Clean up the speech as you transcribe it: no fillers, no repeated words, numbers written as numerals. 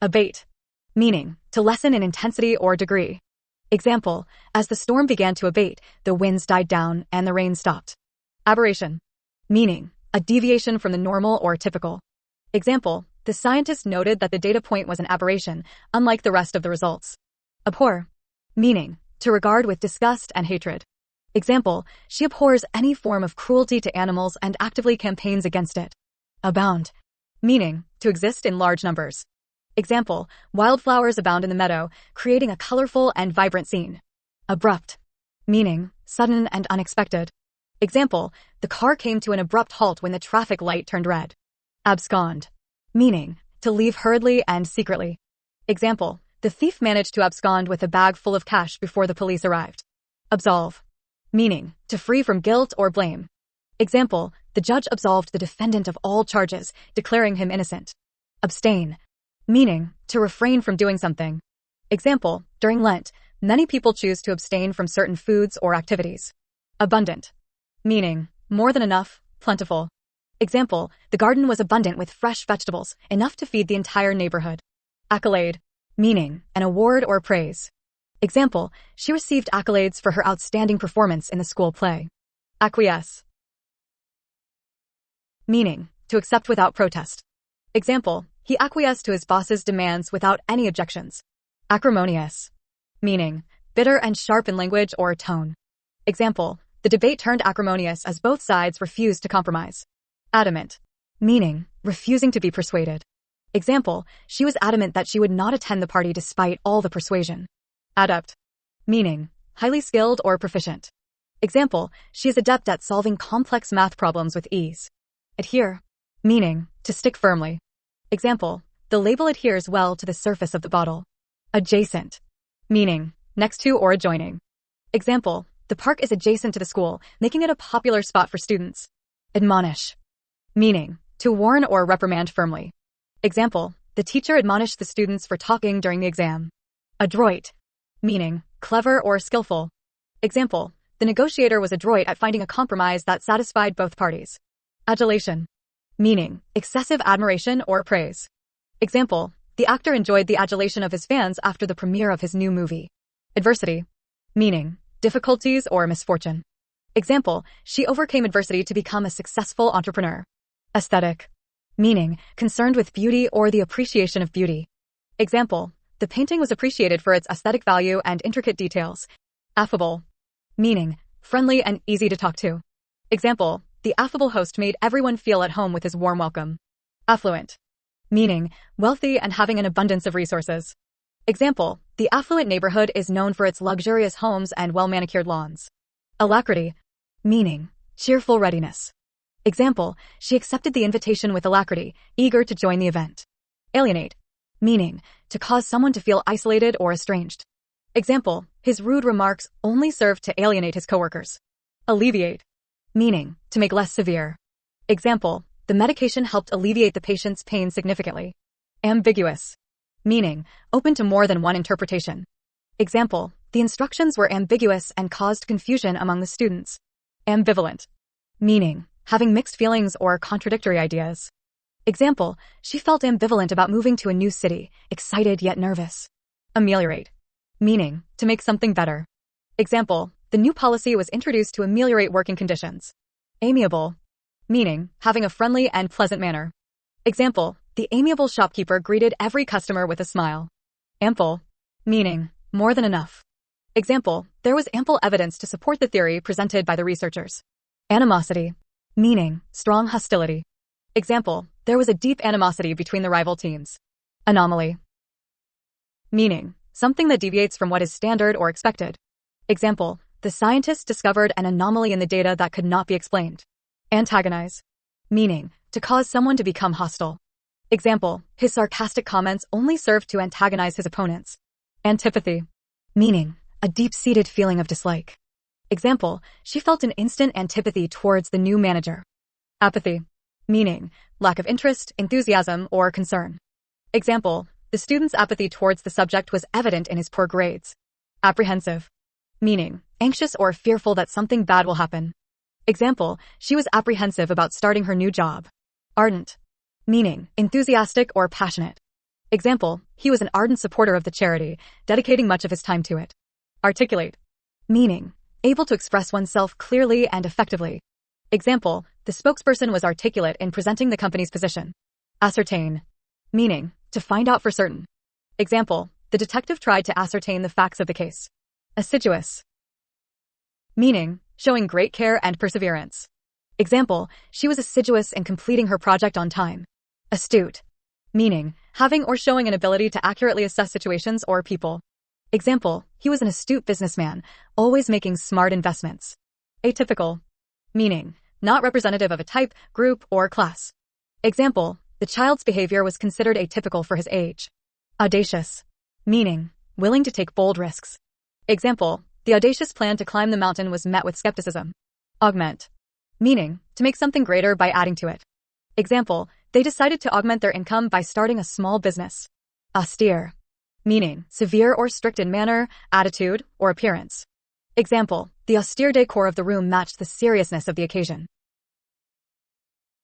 Abate. Meaning, to lessen in intensity or degree. Example, as the storm began to abate, the winds died down and the rain stopped. Aberration. Meaning, a deviation from the normal or typical. Example, the scientist noted that the data point was an aberration, unlike the rest of the results. Abhor. Meaning, to regard with disgust and hatred. Example, she abhors any form of cruelty to animals and actively campaigns against it. Abound. Meaning, to exist in large numbers. Example, wildflowers abound in the meadow, creating a colorful and vibrant scene. Abrupt. Meaning, sudden and unexpected. Example, the car came to an abrupt halt when the traffic light turned red. Abscond. Meaning, to leave hurriedly and secretly. Example, the thief managed to abscond with a bag full of cash before the police arrived. Absolve. Meaning, to free from guilt or blame. Example, the judge absolved the defendant of all charges, declaring him innocent. Abstain. Meaning, to refrain from doing something. Example, during Lent, many people choose to abstain from certain foods or activities. Abundant. Meaning, more than enough, plentiful. Example, the garden was abundant with fresh vegetables, enough to feed the entire neighborhood. Accolade. Meaning, an award or praise. Example, she received accolades for her outstanding performance in the school play. Acquiesce. Meaning, to accept without protest. Example, he acquiesced to his boss's demands without any objections. Acrimonious. Meaning, bitter and sharp in language or tone. Example, the debate turned acrimonious as both sides refused to compromise. Adamant. Meaning, refusing to be persuaded. Example, she was adamant that she would not attend the party despite all the persuasion. Adept. Meaning, highly skilled or proficient. Example, she is adept at solving complex math problems with ease. Adhere. Meaning, to stick firmly. Example, the label adheres well to the surface of the bottle. Adjacent. Meaning, next to or adjoining. Example, the park is adjacent to the school, making it a popular spot for students. Admonish. Meaning, to warn or reprimand firmly. Example, the teacher admonished the students for talking during the exam. Adroit. Meaning, clever or skillful. Example, the negotiator was adroit at finding a compromise that satisfied both parties. Adulation. Meaning, excessive admiration or praise. Example, the actor enjoyed the adulation of his fans after the premiere of his new movie. Adversity. Meaning, difficulties or misfortune. Example, she overcame adversity to become a successful entrepreneur. Aesthetic. Meaning, concerned with beauty or the appreciation of beauty. Example, the painting was appreciated for its aesthetic value and intricate details. Affable. Meaning, friendly and easy to talk to. Example, the affable host made everyone feel at home with his warm welcome. Affluent. Meaning, wealthy and having an abundance of resources. Example, the affluent neighborhood is known for its luxurious homes and well-manicured lawns. Alacrity. Meaning, cheerful readiness. Example, she accepted the invitation with alacrity, eager to join the event. Alienate. Meaning, to cause someone to feel isolated or estranged. Example, his rude remarks only served to alienate his coworkers. Alleviate. Meaning, to make less severe. Example, the medication helped alleviate the patient's pain significantly. Ambiguous. Meaning, open to more than one interpretation. Example, the instructions were ambiguous and caused confusion among the students. Ambivalent. Meaning, having mixed feelings or contradictory ideas. Example, she felt ambivalent about moving to a new city, excited yet nervous. Ameliorate. Meaning, to make something better. Example, the new policy was introduced to ameliorate working conditions. Amiable. Meaning, having a friendly and pleasant manner. Example, the amiable shopkeeper greeted every customer with a smile. Ample. Meaning, more than enough. Example, there was ample evidence to support the theory presented by the researchers. Animosity. Meaning, strong hostility. Example, there was a deep animosity between the rival teams. Anomaly. Meaning, something that deviates from what is standard or expected. Example, the scientists discovered an anomaly in the data that could not be explained. Antagonize. Meaning, to cause someone to become hostile. Example, his sarcastic comments only served to antagonize his opponents. Antipathy. Meaning, a deep-seated feeling of dislike. Example, she felt an instant antipathy towards the new manager. Apathy. Meaning, lack of interest, enthusiasm, or concern. Example, the student's apathy towards the subject was evident in his poor grades. Apprehensive. Meaning, anxious or fearful that something bad will happen. Example, she was apprehensive about starting her new job. Ardent. Meaning, enthusiastic or passionate. Example, he was an ardent supporter of the charity, dedicating much of his time to it. Articulate. Meaning, able to express oneself clearly and effectively. Example, the spokesperson was articulate in presenting the company's position. Ascertain. Meaning, to find out for certain. Example, the detective tried to ascertain the facts of the case. Assiduous. Meaning, showing great care and perseverance. Example, she was assiduous in completing her project on time. Astute. Meaning, having or showing an ability to accurately assess situations or people. Example, he was an astute businessman, always making smart investments. Atypical. Meaning, not representative of a type, group, or class. Example, the child's behavior was considered atypical for his age. Audacious. Meaning, willing to take bold risks. Example, the audacious plan to climb the mountain was met with skepticism. Augment. Meaning, to make something greater by adding to it. Example, they decided to augment their income by starting a small business. Austere. Meaning, severe or strict in manner, attitude, or appearance. Example, the austere decor of the room matched the seriousness of the occasion.